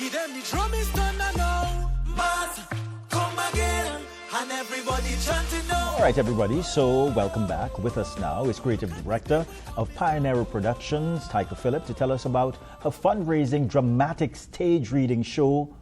Give them the drum is done now. Mass, come again. And everybody chanting now. All right, everybody, so welcome back. With us now is Creative Director of Pionero Productions, Tyker Phillip, to tell us about her fundraising dramatic stage reading show,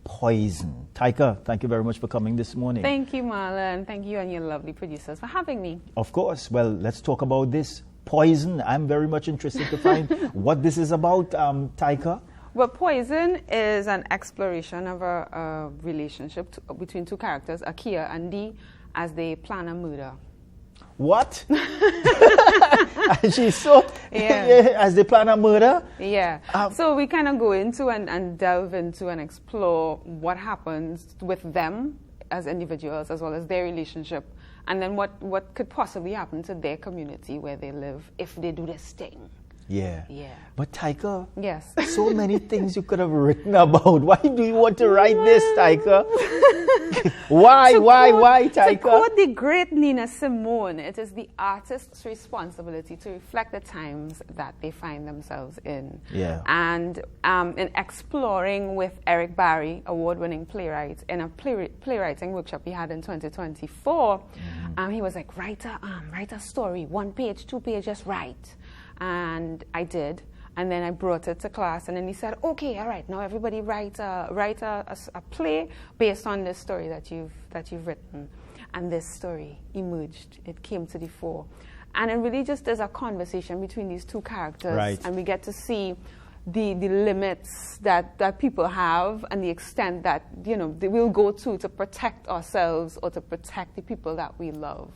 Poison. Tyker, thank you very much for coming this morning. Thank you, Marlon. Thank you and your lovely producers for having me. Of course. Well, let's talk about this Poison. I'm very much interested to find what this is about, Tyker. Well, Poison is an exploration of a relationship between two characters, Akia and D, as they plan a murder. What? She's so... Yeah. As they plan a murder? Yeah. So we kind of go into and delve into and explore what happens with them as individuals as well as their relationship, and then what could possibly happen to their community where they live if they do this thing. Yeah. Yeah. But Tyker, yes, so many things you could have written about. Why do you want to write this, Tyker? Why, Tyker? To quote the great Nina Simone, it is the artist's responsibility to reflect the times that they find themselves in. Yeah. And in exploring with Eric Barry, award-winning playwright, in a playwriting workshop he had in 2024, he was like, write a story, 1 page, 2 pages, just write. And I did, and then I brought it to class, and then he said, okay, all right, now everybody write a play based on this story that you've written. And this story emerged. It came to the fore. And it really just is a conversation between these two characters. Right. And we get to see the limits that people have and the extent that, you know, they will go to protect ourselves or to protect the people that we love.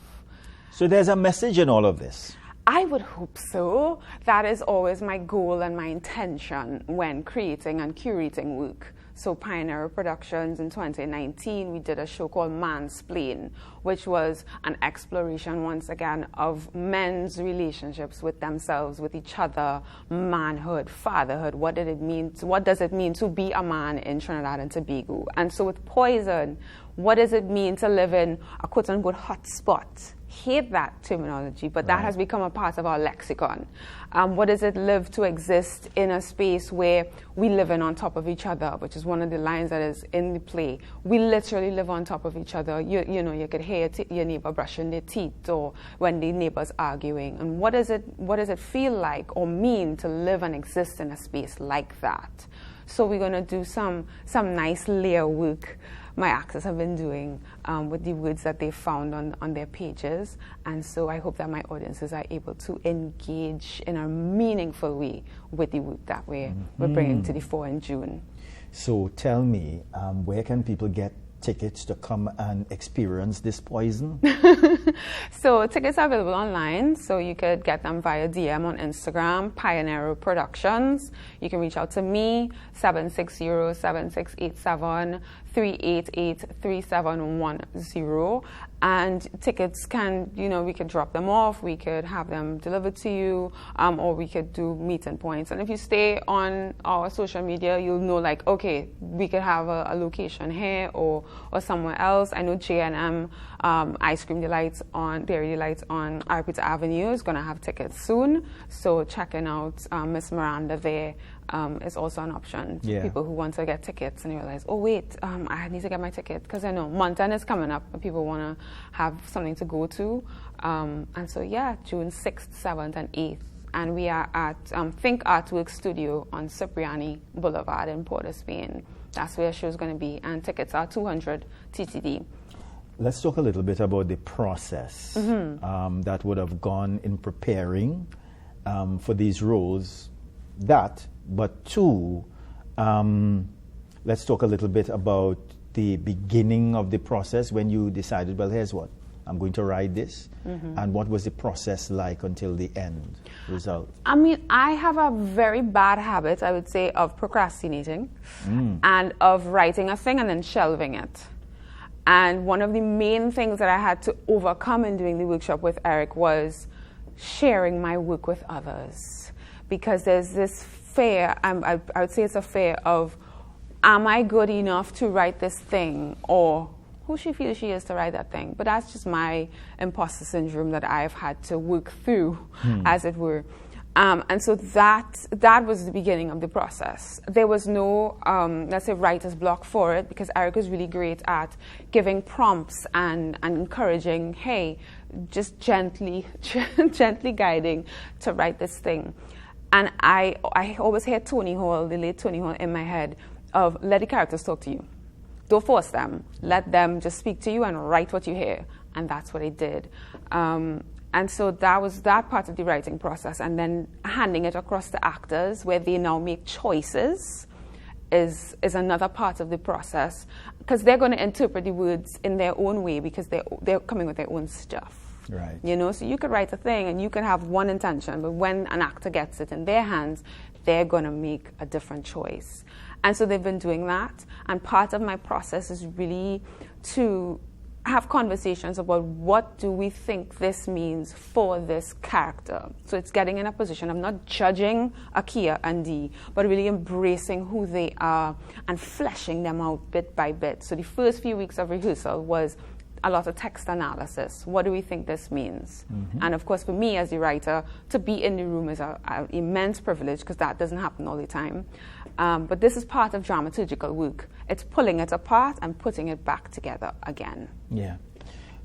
So there's a message in all of this. I would hope so. That is always my goal and my intention when creating and curating work. So Pionero Productions in 2019, we did a show called Mansplain, which was an exploration once again of men's relationships with themselves, with each other, manhood, fatherhood. What does it mean to be a man in Trinidad and Tobago? And so with Poison, what does it mean to live in a quote-unquote hot spot? Hate that terminology, but that has become a part of our lexicon. What does it live to exist in a space where we live in on top of each other, which is one of the lines that is in the play. We literally live on top of each other. You know, you could hear your neighbor brushing their teeth or when the neighbor's arguing. And what does it feel like or mean to live and exist in a space like that? So we're going to do some nice layer work my actors have been doing with the words that they found on their pages. And so I hope that my audiences are able to engage in a meaningful way with the work that we're bringing to the fore in June. So tell me, where can people get tickets to come and experience this Poison? So tickets are available online, so you could get them via DM on Instagram, Pionero Productions. You can reach out to me, 760-7687, 388-3710. And tickets can, we could drop them off, we could have them delivered to you, or we could do meet and points. And if you stay on our social media, you'll know, like, okay, we could have a location here or somewhere else. I know J&M Ice Cream Delights Dairy Delights on Arpita Avenue is going to have tickets soon. So checking out Miss Miranda there is also an option for people who want to get tickets and you realize, oh wait, I need to get my ticket, because I know Mountain is coming up and people want to have something to go to. And so June 6th, 7th and 8th. And we are at ThinkArtWorkTT Studio on Cipriani Blvd in Port Spain. That's where the show is going to be, and tickets are 200 TTD. Let's talk a little bit about the process that would have gone in preparing for these roles. But two, let's talk a little bit about the beginning of the process when you decided, well, here's what, I'm going to write this. And what was the process like until the end result? I mean, I have a very bad habit, I would say, of procrastinating and of writing a thing and then shelving it. And one of the main things that I had to overcome in doing the workshop with Eric was sharing my work with others. Because there's this fear, I would say it's a fear of, am I good enough to write this thing? Or who she feels she is to write that thing. But that's just my imposter syndrome that I've had to work through, as it were. And so that was the beginning of the process. There was no, let's say, writer's block for it, because Eric was really great at giving prompts and encouraging, hey, just gently guiding to write this thing. And I always hear Tony Hall, the late Tony Hall, in my head of, let the characters talk to you. Don't force them. Let them just speak to you and write what you hear. And that's what I did. And so that was that part of the writing process. And then handing it across to actors, where they now make choices, is another part of the process. Because they're going to interpret the words in their own way, because they're coming with their own stuff. Right. You know, so you could write a thing and you can have one intention, but when an actor gets it in their hands, they're going to make a different choice. And so they've been doing that. And part of my process is really to have conversations about what do we think this means for this character. So it's getting in a position of not judging Akia and D, but really embracing who they are and fleshing them out bit by bit. So the first few weeks of rehearsal was a lot of text analysis. What do we think this means? Mm-hmm. And of course, for me as the writer, to be in the room is an immense privilege, because that doesn't happen all the time. But this is part of dramaturgical work. It's pulling it apart and putting it back together again. Yeah.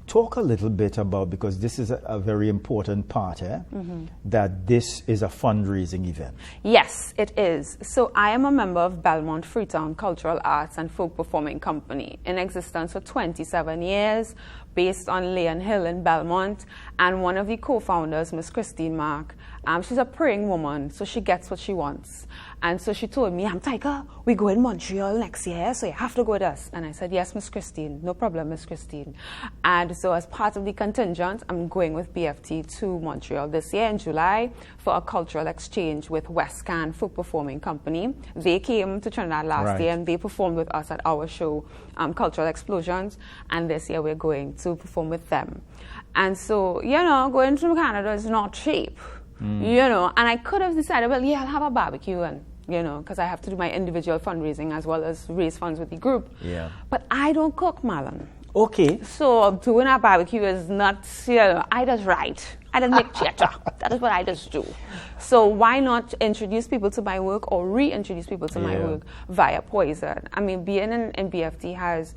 Talk a little bit about, because this is a very important part, that this is a fundraising event. Yes, it is. So I am a member of Belmont Freetown Cultural Arts and Folk Performing Company, in existence for 27 years, based on Leon Hill in Belmont. And one of the co-founders, Miss Christine Mark, she's a praying woman, so she gets what she wants. And so she told me, Tyker, we go in Montreal next year, so you have to go with us. And I said, yes, Miss Christine, no problem, Miss Christine. And so as part of the contingent, I'm going with BFT to Montreal this year in July for a cultural exchange with West Can Folk Performing Company. They came to Trinidad last year and they performed with us at our show, Cultural Explosions. And this year we're going to perform with them. And so, you know, going to Canada is not cheap. You know, and I could have decided, well, yeah, I'll have a barbecue, and, you know, because I have to do my individual fundraising as well as raise funds with the group. Yeah. But I don't cook, Marlon. Okay. So doing a barbecue is not, you know, I just write. I just make theater. That is what I just do. So why not introduce people to my work or reintroduce people to my work via Poison? I mean, being in BFT has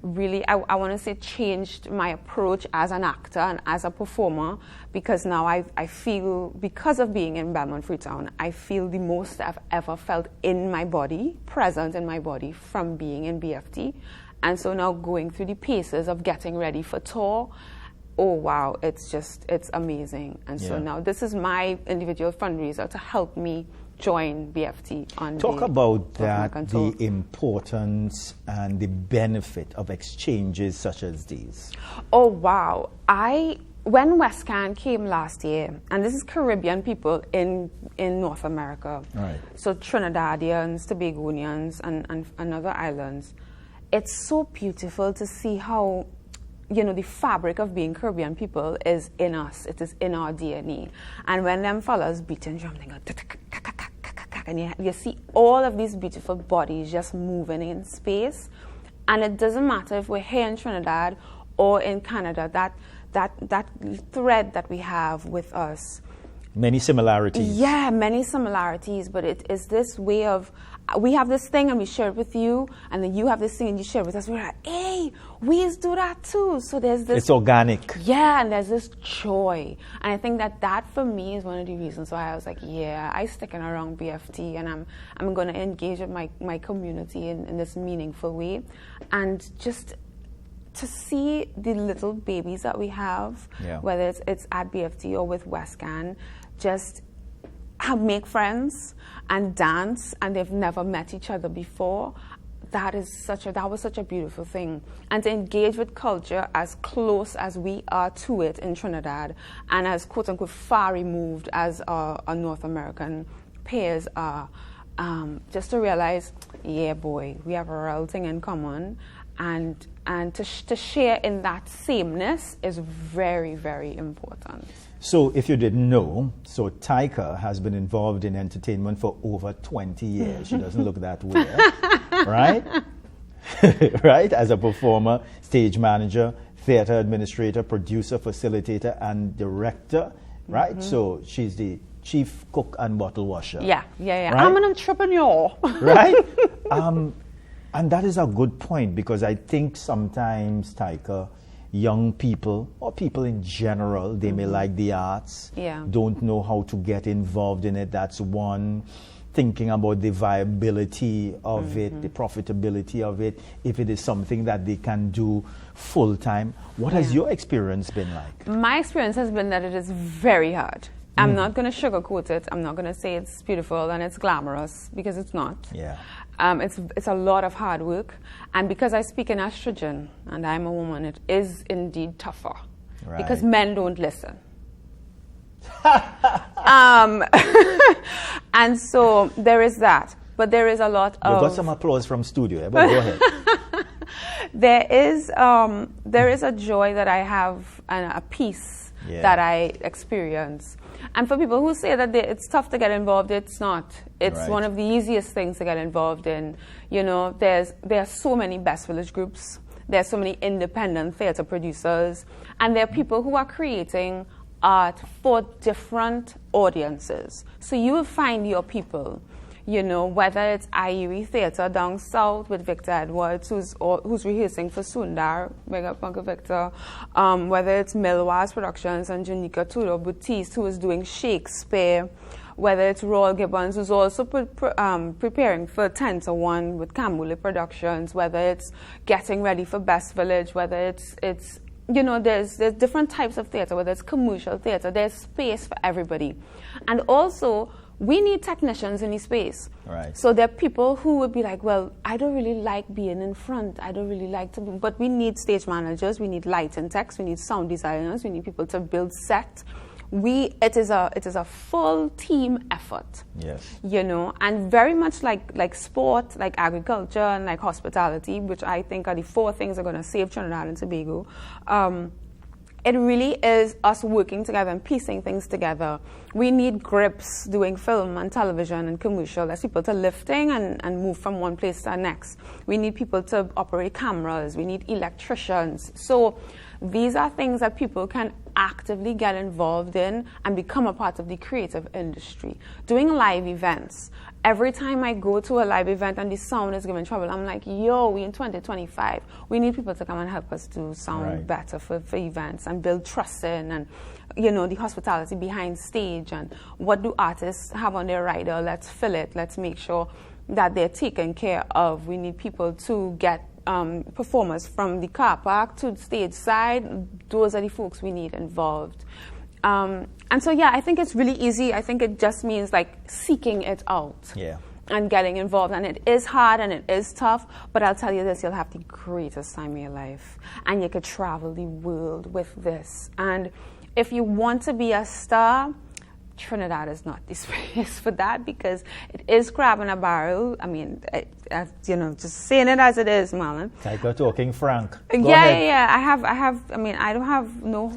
really, I want to say, changed my approach as an actor and as a performer, because now I feel, because of being in Belmont Freetown, I feel the most I've ever felt in my body, present in my body, from being in BFT. And so now going through the paces of getting ready for tour, oh wow, it's amazing. And so now this is my individual fundraiser to help me join BFT on Talk about that, the importance and the benefit of exchanges such as these. Oh wow. When West Can came last year, and this is Caribbean people in North America, right. So Trinidadians, Tobagonians, and other islands, it's so beautiful to see how, you know, the fabric of being Caribbean people is in us. It is in our DNA. And when them fellas beating drum, they go, and you see all of these beautiful bodies just moving in space. And it doesn't matter if we're here in Trinidad or in Canada, that thread that we have with us. Many similarities. Yeah, many similarities, but it is this way of, we have this thing and we share it with you, and then you have this thing and you share it with us. We're like, hey, we do that too. So there's this. It's organic. Yeah, and there's this joy. And I think that for me is one of the reasons why I was like, yeah, I sticking around BFT, and I'm going to engage with my community in this meaningful way. And just to see the little babies that we have, whether it's at BFT or with West Can, just make friends and dance, and they've never met each other before. That was such a beautiful thing. And to engage with culture as close as we are to it in Trinidad, and as quote unquote far removed as our North American peers are, just to realize, yeah boy, we have a real thing in common, and to share in that sameness is very, very important. So if you didn't know, so Tyker has been involved in entertainment for over 20 years. She doesn't look that way, right? Right? As a performer, stage manager, theater administrator, producer, facilitator, and director, right? So she's the chief cook and bottle washer. Yeah. Right? I'm an entrepreneur. Right? And that is a good point, because I think sometimes, Tyker, young people or people in general, they may like the arts, don't know how to get involved in it. That's one. Thinking about the viability of it, the profitability of it, if it is something that they can do full time. What has your experience been like? My experience has been that it is very hard. I'm not going to sugarcoat it. I'm not going to say it's beautiful and it's glamorous, because it's not. Yeah. It's a lot of hard work. And because I speak in estrogen and I'm a woman, it is indeed tougher. Right. Because men don't listen. And so there is that. But there is a lot of... We got some applause from studio. But go ahead. There is a joy that I have and a peace that I experience. And for people who say that it's tough to get involved, it's not. It's one of the easiest things to get involved in. You know, there are so many Best Village groups. There are so many independent theater producers. And there are people who are creating art for different audiences. So you will find your people. You know, whether it's IUE Theatre down south with Victor Edwards, who's rehearsing for Sundar, big up Uncle Victor, whether it's Milwaz Productions and Janika Tudor Baptiste, who is doing Shakespeare, whether it's Royal Gibbons, who's also preparing for 10 to 1 with Kamuli Productions, whether it's getting ready for Best Village, whether it's you know, there's different types of theatre, whether it's commercial theatre, there's space for everybody. And also, we need technicians in the space. Right. So there are people who would be like, well, I don't really like being in front. I don't really like to be, but we need stage managers, we need lighting techs, we need sound designers, we need people to build set. It is a full team effort. Yes. You know, and very much like sport, like agriculture, and like hospitality, which I think are the 4 things that are going to save Trinidad and Tobago. It really is us working together and piecing things together. We need grips doing film and television and commercial. There's people to lifting and move from one place to the next. We need people to operate cameras. We need electricians. So these are things that people can actively get involved in and become a part of the creative industry. Doing live events. Every time I go to a live event and the sound is giving trouble, I'm like, yo, we in 2025. We need people to come and help us do sound better for events and build trust in, and, you know, the hospitality behind stage, and what do artists have on their rider? Let's fill it. Let's make sure that they're taken care of. We need people to get performers from the car park to the stage side. Those are the folks we need involved. And so, yeah, I think it's really easy. I think it just means like seeking it out and getting involved. And it is hard and it is tough, but I'll tell you this, you'll have the greatest time of your life. And you could travel the world with this. And if you want to be a star, Trinidad is not the space for that, because it is crab in a barrel. I mean, you know, just saying it as it is, Marlon. Tyker talking frank. Yeah. I don't have no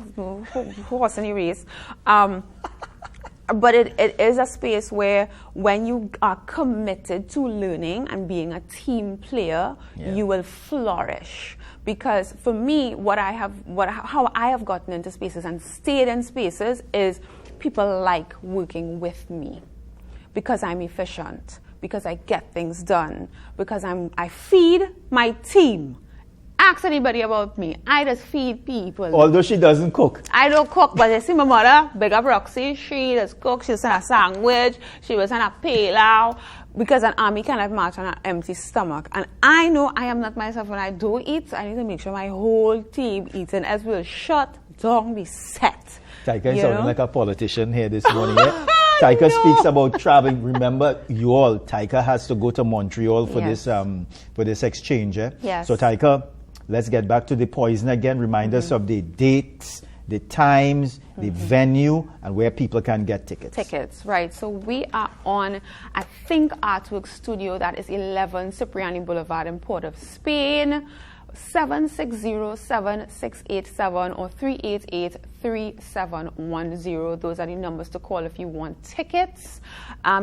horse in the race. But it is a space where when you are committed to learning and being a team player, you will flourish. Because for me, how I have gotten into spaces and stayed in spaces is people like working with me because I'm efficient, because I get things done, because I feed my team. Ask anybody about me. I just feed people. Although she doesn't cook. I don't cook, but you see my mother, big up Roxy, she does cook. She sent a sandwich, she was on a pilau, because an army cannot march on an empty stomach. And I know I am not myself when I do eat, so I need to make sure my whole team eating as well. Shut down, be set. Tyker is sounding like a politician here this morning. Tyker speaks about traveling. Remember, Tyker has to go to Montreal for this exchange. Yes. So Tyker, let's get back to the poison again. Remind us of the dates, the times, the venue, and where people can get tickets. Right. So we are on at ThinkArtWorkTT Studio. That is 11 Cipriani Blvd in Port of Spain. 760-7687 or 388-3710. Those are the numbers to call if you want tickets.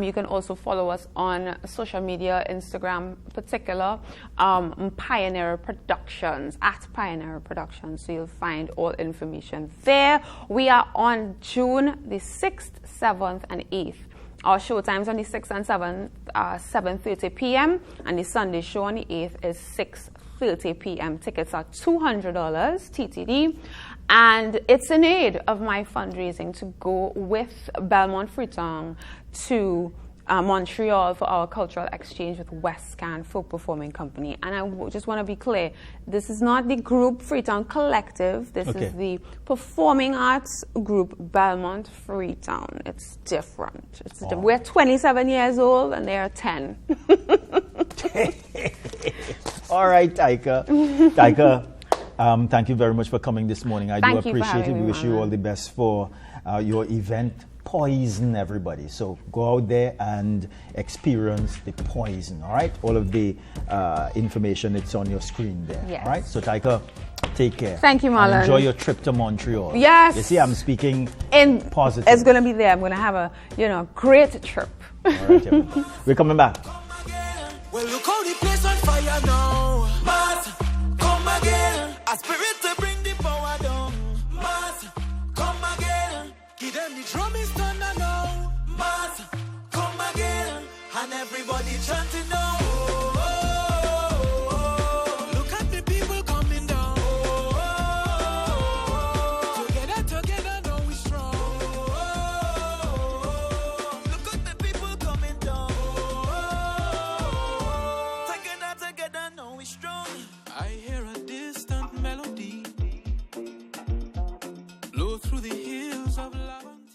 You can also follow us on social media, Instagram particular, Pionero Productions, at Pionero Productions. So you'll find all information there. We are on June the 6th, 7th, and 8th. Our show times on the 6th and 7th are 7:30 p.m. and the Sunday show on the 8th is 6:30 p.m. Tickets are $200 TTD, and it's in aid of my fundraising to go with Belmont Freetown to Montreal for our cultural exchange with West Can Folk Performing Company. And I just want to be clear, this is not the group Freetown Collective, this is the performing arts group Belmont Freetown. It's different. We're 27 years old and they are 10. All right, Tyker. Tyker, thank you very much for coming this morning. I do appreciate it. We wish you all the best for your event. Poison, everybody. So go out there and experience the poison, all right? All of the information, it's on your screen there, all right? So, Tyker, take care. Thank you, Marlon. Enjoy your trip to Montreal. Yes. You see, I'm speaking in positive. It's going to be there. I'm going to have a, great trip. All right, everybody. We're coming back. Well, look how the place on fire now. Mass, come again. A spirit to bring the power down. Mass, come again. Give them the drum is thunder now. Mass, come again. And everybody chanting now.